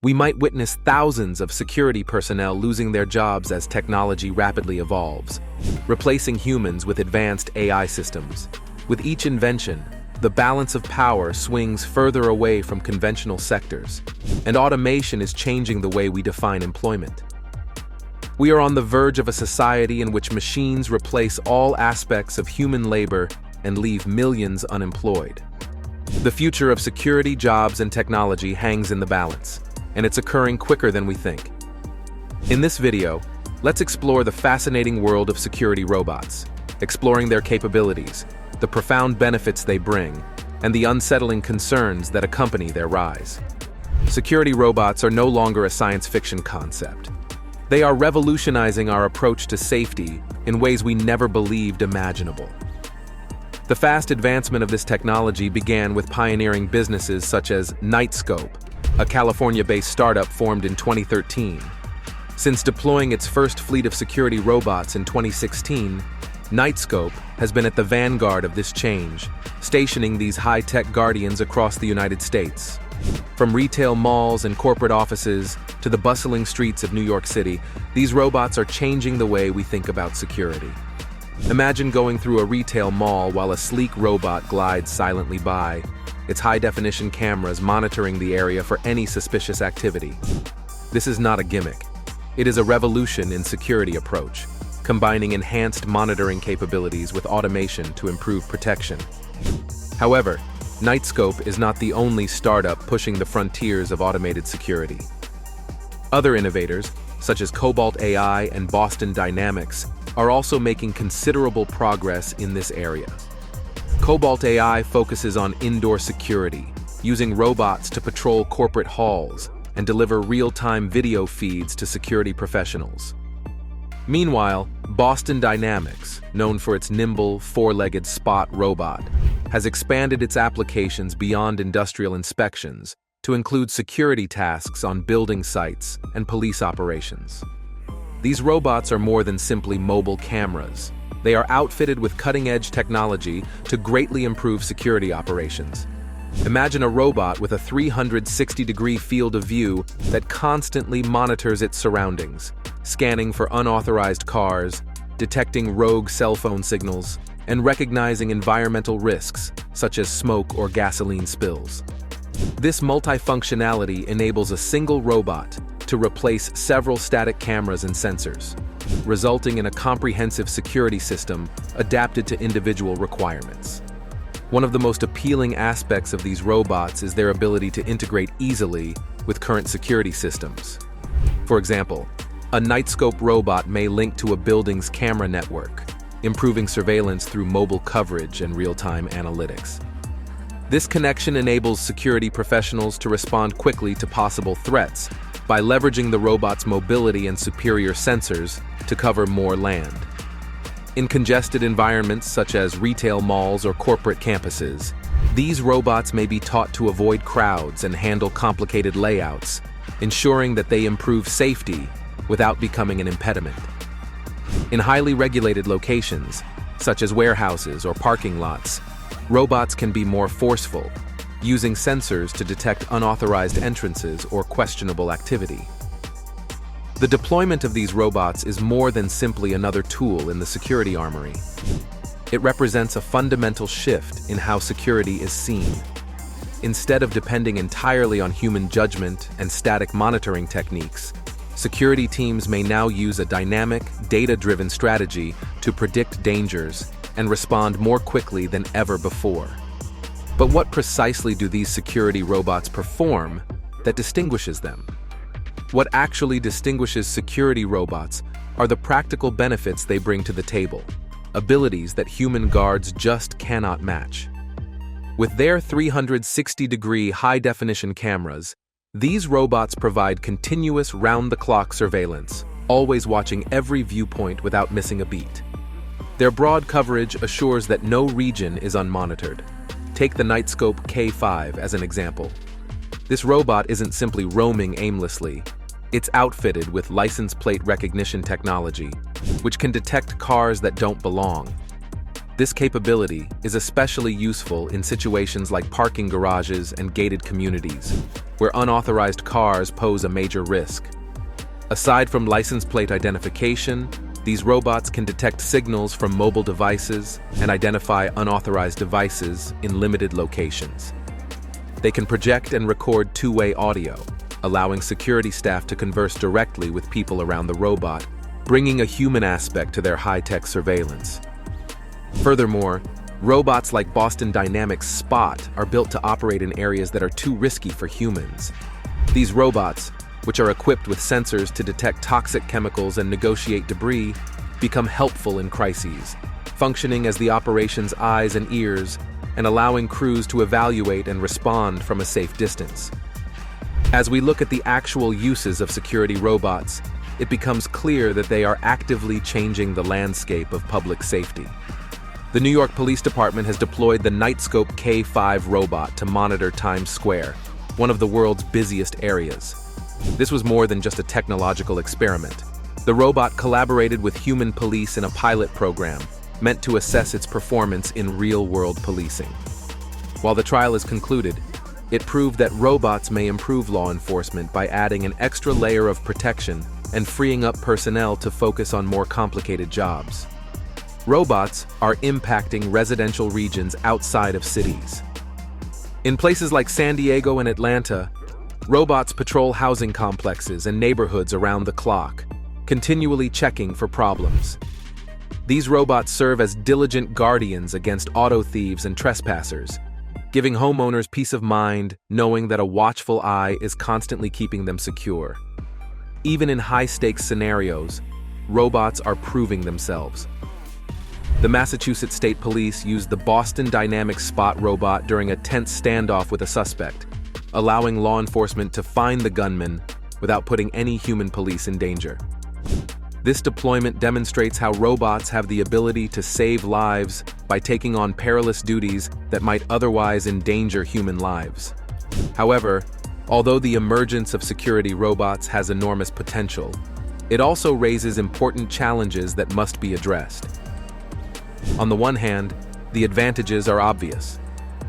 We might witness thousands of security personnel losing their jobs as technology rapidly evolves, replacing humans with advanced AI systems. With each invention, the balance of power swings further away from conventional sectors, and automation is changing the way we define employment. We are on the verge of a society in which machines replace all aspects of human labor and leave millions unemployed. The future of security, jobs, and technology hangs in the balance, and it's occurring quicker than we think. In this video, let's explore the fascinating world of security robots, exploring their capabilities, the profound benefits they bring, and the unsettling concerns that accompany their rise. Security robots are no longer a science fiction concept. They are revolutionizing our approach to safety in ways we never believed imaginable. The fast advancement of this technology began with pioneering businesses such as Knightscope, a California-based startup formed in 2013. Since deploying its first fleet of security robots in 2016, Knightscope has been at the vanguard of this change, stationing these high-tech guardians across the United States. From retail malls and corporate offices to the bustling streets of New York City, these robots are changing the way we think about security. Imagine going through a retail mall while a sleek robot glides silently by, its high-definition cameras monitoring the area for any suspicious activity. This is not a gimmick. It is a revolution in security approach, combining enhanced monitoring capabilities with automation to improve protection. However, Knightscope is not the only startup pushing the frontiers of automated security. Other innovators, such as Cobalt AI and Boston Dynamics, are also making considerable progress in this area. Cobalt AI focuses on indoor security, using robots to patrol corporate halls and deliver real-time video feeds to security professionals. Meanwhile, Boston Dynamics, known for its nimble, four-legged Spot robot, has expanded its applications beyond industrial inspections to include security tasks on building sites and police operations. These robots are more than simply mobile cameras. They are outfitted with cutting-edge technology to greatly improve security operations. Imagine a robot with a 360-degree field of view that constantly monitors its surroundings, scanning for unauthorized cars, detecting rogue cell phone signals, and recognizing environmental risks, such as smoke or gasoline spills. This multifunctionality enables a single robot to replace several static cameras and sensors, resulting in a comprehensive security system adapted to individual requirements. One of the most appealing aspects of these robots is their ability to integrate easily with current security systems. For example, a Knightscope robot may link to a building's camera network, improving surveillance through mobile coverage and real-time analytics. This connection enables security professionals to respond quickly to possible threats by leveraging the robot's mobility and superior sensors to cover more land. In congested environments such as retail malls or corporate campuses, these robots may be taught to avoid crowds and handle complicated layouts, ensuring that they improve safety without becoming an impediment. In highly regulated locations, such as warehouses or parking lots, robots can be more forceful, using sensors to detect unauthorized entrances or questionable activity. The deployment of these robots is more than simply another tool in the security armory. It represents a fundamental shift in how security is seen. Instead of depending entirely on human judgment and static monitoring techniques, security teams may now use a dynamic, data-driven strategy to predict dangers and respond more quickly than ever before. But what precisely do these security robots perform that distinguishes them? What actually distinguishes security robots are the practical benefits they bring to the table, abilities that human guards just cannot match. With their 360-degree high-definition cameras, these robots provide continuous round-the-clock surveillance, always watching every viewpoint without missing a beat. Their broad coverage assures that no region is unmonitored. Take the Knightscope K5 as an example. This robot isn't simply roaming aimlessly. It's outfitted with license plate recognition technology, which can detect cars that don't belong. This capability is especially useful in situations like parking garages and gated communities, where unauthorized cars pose a major risk. Aside from license plate identification, these robots can detect signals from mobile devices and identify unauthorized devices in limited locations. They can project and record two-way audio, allowing security staff to converse directly with people around the robot, bringing a human aspect to their high-tech surveillance. Furthermore, robots like Boston Dynamics Spot are built to operate in areas that are too risky for humans. These robots, which are equipped with sensors to detect toxic chemicals and negotiate debris, become helpful in crises, functioning as the operation's eyes and ears and allowing crews to evaluate and respond from a safe distance. As we look at the actual uses of security robots, it becomes clear that they are actively changing the landscape of public safety. The New York Police Department has deployed the Nightscope K5 robot to monitor Times Square, one of the world's busiest areas. This was more than just a technological experiment. The robot collaborated with human police in a pilot program meant to assess its performance in real-world policing. While the trial is concluded, it proved that robots may improve law enforcement by adding an extra layer of protection and freeing up personnel to focus on more complicated jobs. Robots are impacting residential regions outside of cities. In places like San Diego and Atlanta, robots patrol housing complexes and neighborhoods around the clock, continually checking for problems. These robots serve as diligent guardians against auto thieves and trespassers, giving homeowners peace of mind knowing that a watchful eye is constantly keeping them secure. Even in high-stakes scenarios, robots are proving themselves. The Massachusetts State Police used the Boston Dynamics Spot robot during a tense standoff with a suspect, allowing law enforcement to find the gunman without putting any human police in danger. This deployment demonstrates how robots have the ability to save lives by taking on perilous duties that might otherwise endanger human lives. However, although the emergence of security robots has enormous potential, it also raises important challenges that must be addressed. On the one hand, the advantages are obvious.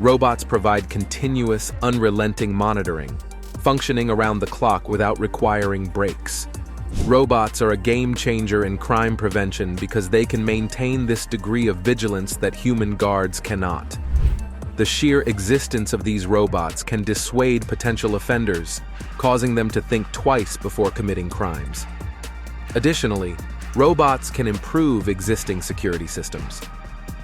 Robots provide continuous, unrelenting monitoring, functioning around the clock without requiring breaks. Robots are a game changer in crime prevention because they can maintain this degree of vigilance that human guards cannot. The sheer existence of these robots can dissuade potential offenders, causing them to think twice before committing crimes. Additionally, robots can improve existing security systems.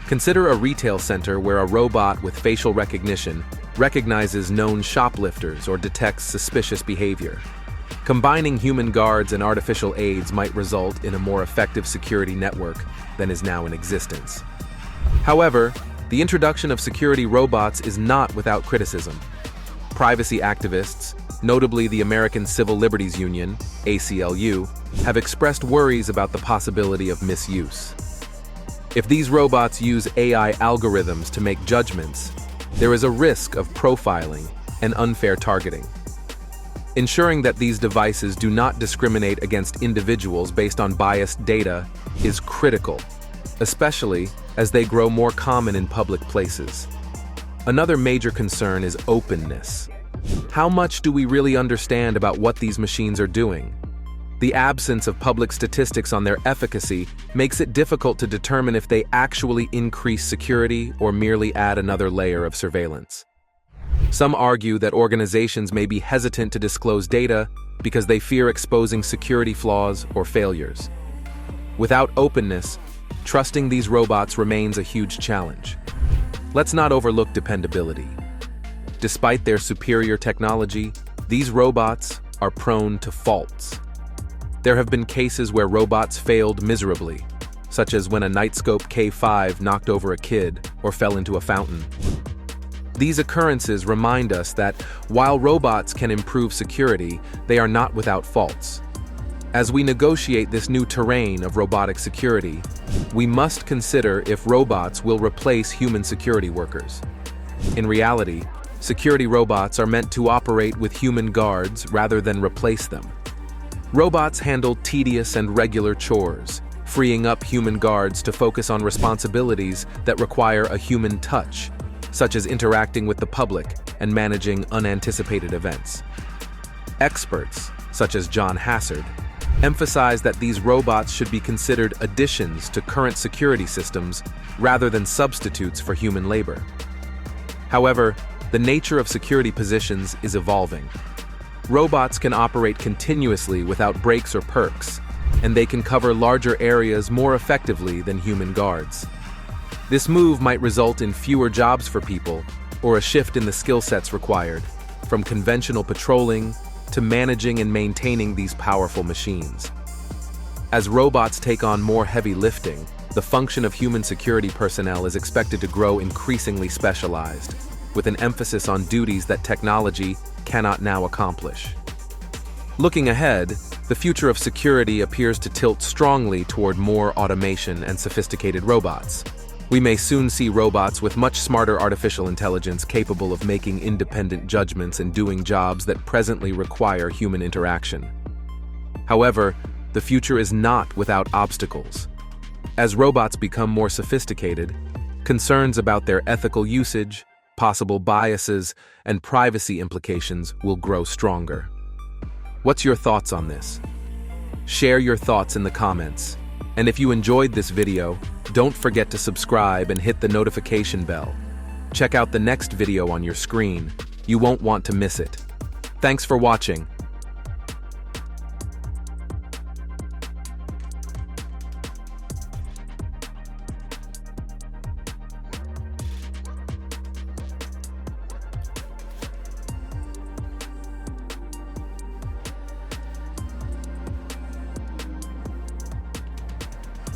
Consider a retail center where a robot with facial recognition recognizes known shoplifters or detects suspicious behavior. Combining human guards and artificial aids might result in a more effective security network than is now in existence. However, the introduction of security robots is not without criticism. Privacy activists, notably the American Civil Liberties Union, ACLU, have expressed worries about the possibility of misuse. If these robots use AI algorithms to make judgments, there is a risk of profiling and unfair targeting. Ensuring that these devices do not discriminate against individuals based on biased data is critical, especially as they grow more common in public places. Another major concern is openness. How much do we really understand about what these machines are doing? The absence of public statistics on their efficacy makes it difficult to determine if they actually increase security or merely add another layer of surveillance. Some argue that organizations may be hesitant to disclose data because they fear exposing security flaws or failures. Without openness, trusting these robots remains a huge challenge. Let's not overlook dependability. Despite their superior technology, these robots are prone to faults. There have been cases where robots failed miserably, such as when a Nightscope K5 knocked over a kid or fell into a fountain. These occurrences remind us that while robots can improve security, they are not without faults. As we negotiate this new terrain of robotic security, we must consider if robots will replace human security workers. In reality, security robots are meant to operate with human guards rather than replace them. Robots handle tedious and regular chores, freeing up human guards to focus on responsibilities that require a human touch, such as interacting with the public and managing unanticipated events. Experts, such as John Hassard, emphasize that these robots should be considered additions to current security systems rather than substitutes for human labor. However, the nature of security positions is evolving. Robots can operate continuously without breaks or perks, and they can cover larger areas more effectively than human guards. This move might result in fewer jobs for people or a shift in the skill sets required, from conventional patrolling to managing and maintaining these powerful machines. As robots take on more heavy lifting, the function of human security personnel is expected to grow increasingly specialized, with an emphasis on duties that technology cannot now accomplish. Looking ahead, the future of security appears to tilt strongly toward more automation and sophisticated robots. We may soon see robots with much smarter artificial intelligence capable of making independent judgments and doing jobs that presently require human interaction. However, the future is not without obstacles. As robots become more sophisticated, concerns about their ethical usage, possible biases, and privacy implications will grow stronger. What's your thoughts on this? Share your thoughts in the comments. And if you enjoyed this video, don't forget to subscribe and hit the notification bell. Check out the next video on your screen. You won't want to miss it. Thanks for watching,